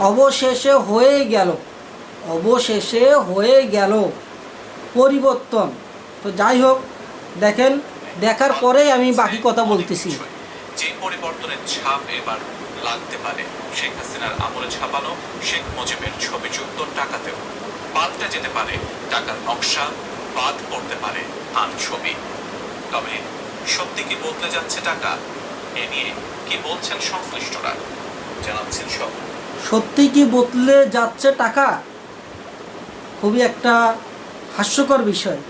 অবশেষে হয়ে গেল পরিবর্তন। তো যাই হোক, দেখেন, দেখার পরেই আমি বাকি কথা বলতেছি। যে পরিবর্তনের ছাপ এবার লাগতে পারে শেখ হাসিনার আমলে ছাপানো শেখ মুজিবের ছবি যুক্ত টাকাতেও। পাল্টে যেতে পারে টাকার নকশা, বাদ পড়তে পারে আন ছবি। তবে সত্যি কি বদলে যাচ্ছে টাকা? এ নিয়ে কি বলছেন সংশ্লিষ্টরা, জানাচ্ছেন সব। সত্যি কি বদলে যাচ্ছে টাকা? খুবই একটা হাস্যকর বিষয়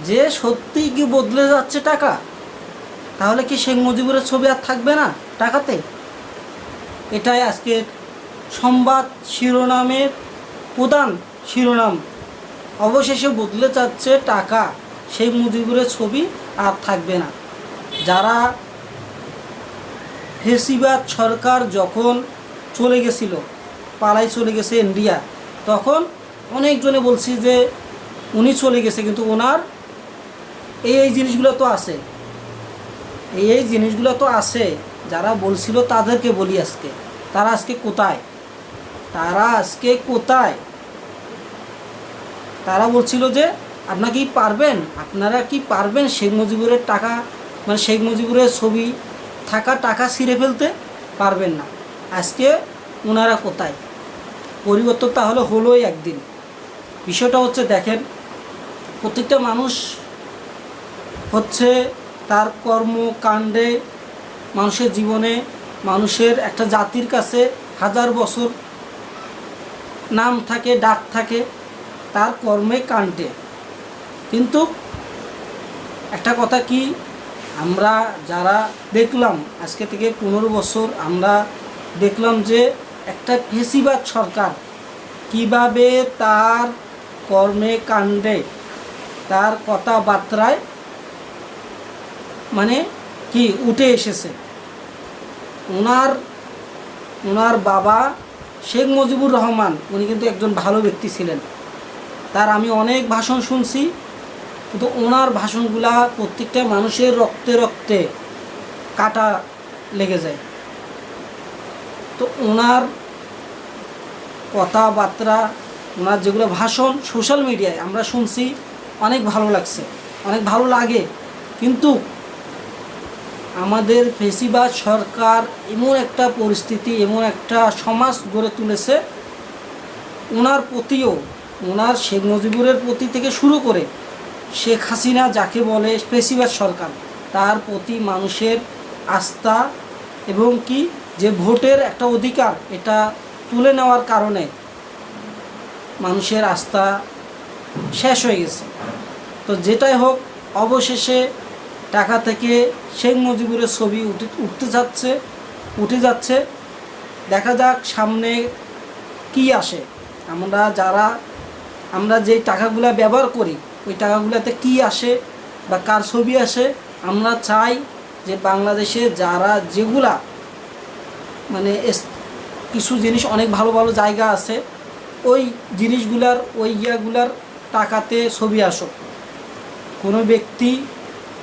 যে সত্যি কি বদলে যাচ্ছে টাকা। তাহলে কি শেখ মুজিবুরের ছবি আর থাকবে না টাকাতে? এটাই আজকের সংবাদ শিরোনামের প্রধান শিরোনাম। অবশেষে বদলে যাচ্ছে টাকা, শেখ মুজিবুরের ছবি আর থাকবে না। যারা ফেসিবাদ সরকার যখন চলে গেছিল, পালাই চলে গেছে ইন্ডিয়া, তখন অনেকজনে বলছি যে উনি চলে গেছে, কিন্তু ওনার এই জিনিসগুলো তো আছে, এই জিনিসগুলো তো আছে। যারা বলছিল তাদেরকে বলি আজকে, তারা আজকে কোথায়? তারা বলছিল যে আপনারা কি পারবেন শেখ মুজিবুরের টাকা, মানে শেখ মুজিবুরের ছবি থাকা টাকা ছিঁড়ে ফেলতে? পারবেন না। আজকে ওনারা কোথায়? পরিবর্তন তাহলে হলোই একদিন। বিষয়টা হচ্ছে, দেখেন, প্রত্যেকটা মানুষ হচ্ছে তার কর্মকাণ্ডে, মানুষের জীবনে, মানুষের একটা জাতির কাছে হাজার বছর নাম থাকে, ডাক থাকে তার কর্মে কাণ্ডে। কিন্তু একটা কথা কি, আমরা যারা দেখলাম আজকে থেকে 15 বছর, আমরা দেখলাম যে একটা ফেসিবাদ সরকার কিভাবে তার কর্মে কাণ্ডে, তার কথাবার্তায় মানে কি উঠে এসেছে। ওনার বাবা শেখ মুজিবুর রহমান, উনি কিন্তু একজন ভালো ব্যক্তি ছিলেন। তার আমি অনেক ভাষণ শুনছি, কিন্তু ওনার ভাষণগুলা প্রত্যেকটা মানুষের রক্তে রক্তে কাটা লেগে যায়। তো ওনার কথাবার্তা, ওনার যেগুলো ভাষণ সোশ্যাল মিডিয়ায় আমরা শুনছি, অনেক ভালো লাগছে, অনেক ভালো লাগে। কিন্তু আমাদের ফেসিবাদ সরকার এমন একটা পরিস্থিতি, এমন একটা সমাজ গড়ে তুলেছে, ওনার প্রতিও, ওনার শেখ মুজিবুরের প্রতি থেকে শুরু করে শেখ হাসিনা যাকে বলে ফেসিবাদ সরকার, তার প্রতি মানুষের আস্থা এবং কি যে ভোটের একটা অধিকার, এটা তুলে নেওয়ার কারণে মানুষের আস্থা শেষ হয়ে গেছে। তো যেটাই হোক, অবশেষে টাকা থেকে শেখ মুজিবুরের ছবি উঠে যাচ্ছে। দেখা যাক সামনে কি আসে। আমরা যেই টাকাগুলো ব্যবহার করি, ওই টাকাগুলোতে কি আসে বা কার ছবি আসে। আমরা চাই যে বাংলাদেশে যারা যেগুলা মানে কিছু জিনিস, অনেক ভালো ভালো জায়গা আছে, ওই জিনিসগুলার, ওই ইয়াগুলার টাকাতে ছবি আসুক। কোনো ব্যক্তি,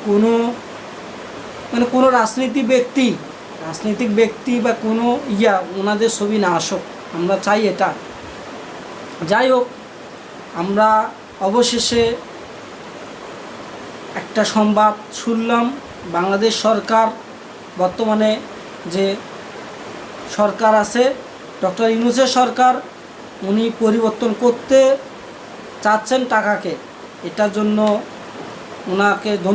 কোনো রাজনৈতিক ব্যক্তি বা কোনো ওনাদের ছবি না আসুক, আমরা চাই এটা। যাই হোক, আমরা অবশেষে একটা সংবাদ শুনলাম, বাংলাদেশ সরকার, বর্তমানে যে সরকার আছে ডক্টর ইউনূসের সরকার, উনি পরিবর্তন করতে চাচ্ছেন টাকাকে। এটার জন্য ওনাকে ধন্যবাদ।